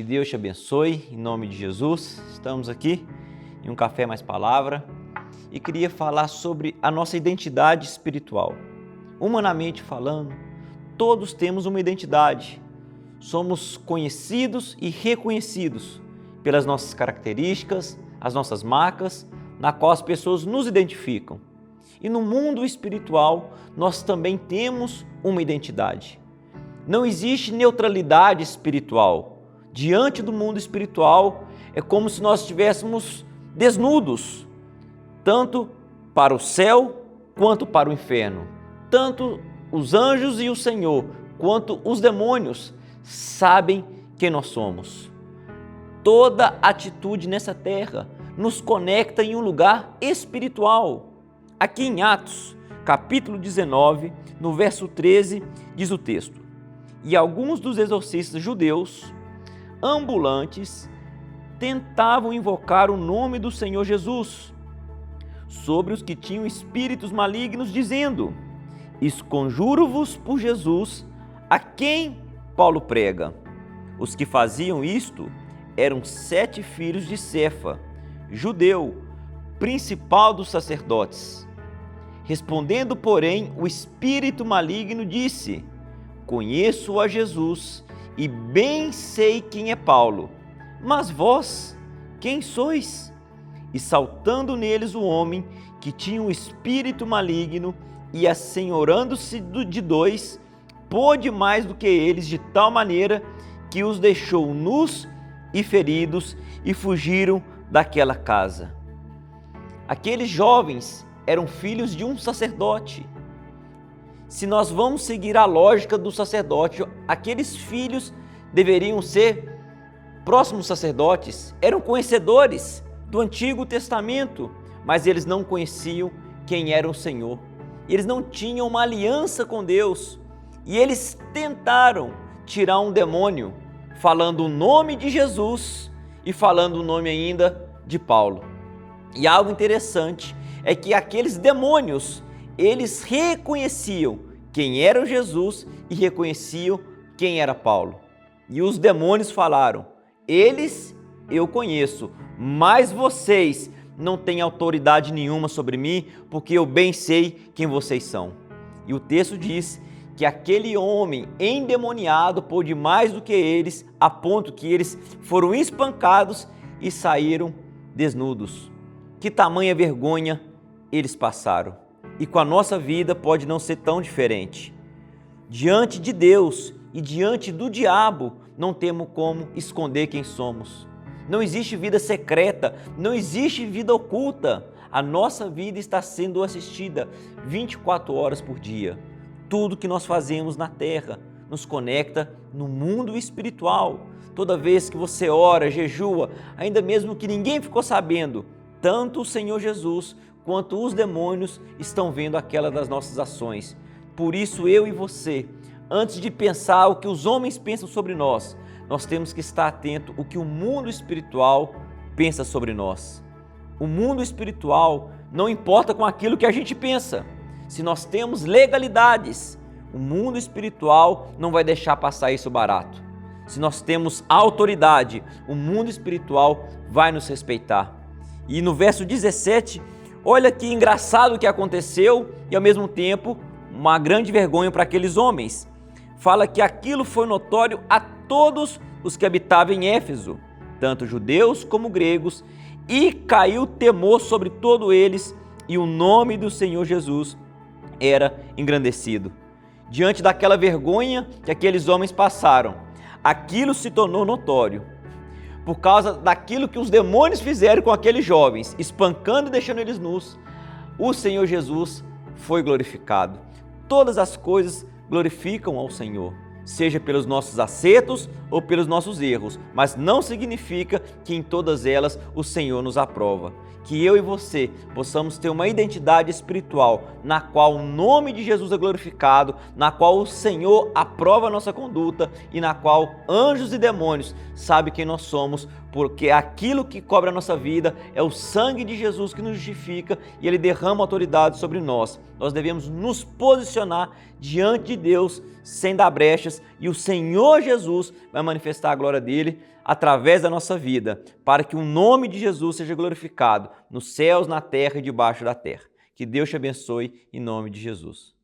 Deus te abençoe, em nome de Jesus. Estamos aqui em um Café Mais Palavra e queria falar sobre a nossa identidade espiritual. Humanamente falando, todos temos uma identidade. Somos conhecidos e reconhecidos pelas nossas características, as nossas marcas, na qual as pessoas nos identificam. E no mundo espiritual, nós também temos uma identidade. Não existe neutralidade espiritual. Diante do mundo espiritual, é como se nós estivéssemos desnudos, tanto para o céu quanto para o inferno. Tanto os anjos e o Senhor, quanto os demônios, sabem quem nós somos. Toda atitude nessa terra nos conecta em um lugar espiritual. Aqui em Atos, capítulo 19, no verso 13, diz o texto: E alguns dos exorcistas judeus ambulantes tentavam invocar o nome do Senhor Jesus sobre os que tinham espíritos malignos, dizendo: Esconjuro-vos por Jesus, a quem Paulo prega. Os que faziam isto eram 7 filhos de Cefa, judeu, principal dos sacerdotes. Respondendo, porém, o espírito maligno disse: Conheço a Jesus e bem sei quem é Paulo, mas vós, quem sois? E saltando neles o homem que tinha um espírito maligno e assenhorando-se de 2, pôde mais do que eles, de tal maneira que os deixou nus e feridos e fugiram daquela casa. Aqueles jovens eram filhos de um sacerdote. Se nós vamos seguir a lógica do sacerdote, aqueles filhos deveriam ser próximos sacerdotes, eram conhecedores do Antigo Testamento, mas eles não conheciam quem era o Senhor. Eles não tinham uma aliança com Deus e eles tentaram tirar um demônio falando o nome de Jesus e falando o nome ainda de Paulo. E algo interessante é que aqueles demônios, eles reconheciam quem era o Jesus e reconheciam quem era Paulo. E os demônios falaram: eles eu conheço, mas vocês não têm autoridade nenhuma sobre mim, porque eu bem sei quem vocês são. E o texto diz que aquele homem endemoniado pôde mais do que eles, a ponto que eles foram espancados e saíram desnudos. Que tamanha vergonha eles passaram. E com a nossa vida pode não ser tão diferente. Diante de Deus e diante do diabo, não temos como esconder quem somos. Não existe vida secreta, não existe vida oculta. A nossa vida está sendo assistida 24 horas por dia. Tudo que nós fazemos na terra nos conecta no mundo espiritual. Toda vez que você ora, jejua, ainda mesmo que ninguém ficou sabendo, tanto o Senhor Jesus quanto os demônios estão vendo aquela das nossas ações. Por isso eu e você, antes de pensar o que os homens pensam sobre nós, nós temos que estar atento ao que o mundo espiritual pensa sobre nós. O mundo espiritual não importa com aquilo que a gente pensa. Se nós temos legalidades, o mundo espiritual não vai deixar passar isso barato. Se nós temos autoridade, o mundo espiritual vai nos respeitar. E no verso 17, olha que engraçado o que aconteceu e ao mesmo tempo uma grande vergonha para aqueles homens. Fala que aquilo foi notório a todos os que habitavam em Éfeso, tanto judeus como gregos, e caiu temor sobre todos eles, e o nome do Senhor Jesus era engrandecido. Diante daquela vergonha que aqueles homens passaram, aquilo se tornou notório. Por causa daquilo que os demônios fizeram com aqueles jovens, espancando e deixando eles nus, o Senhor Jesus foi glorificado. Todas as coisas glorificam ao Senhor, seja pelos nossos acertos ou pelos nossos erros, mas não significa que em todas elas o Senhor nos aprova. Que eu e você possamos ter uma identidade espiritual na qual o nome de Jesus é glorificado, na qual o Senhor aprova a nossa conduta e na qual anjos e demônios sabem quem nós somos, porque aquilo que cobre a nossa vida é o sangue de Jesus que nos justifica e Ele derrama autoridade sobre nós. Nós devemos nos posicionar diante de Deus sem dar brechas e o Senhor Jesus vai vai manifestar a glória dele através da nossa vida, para que o nome de Jesus seja glorificado nos céus, na terra e debaixo da terra. Que Deus te abençoe em nome de Jesus.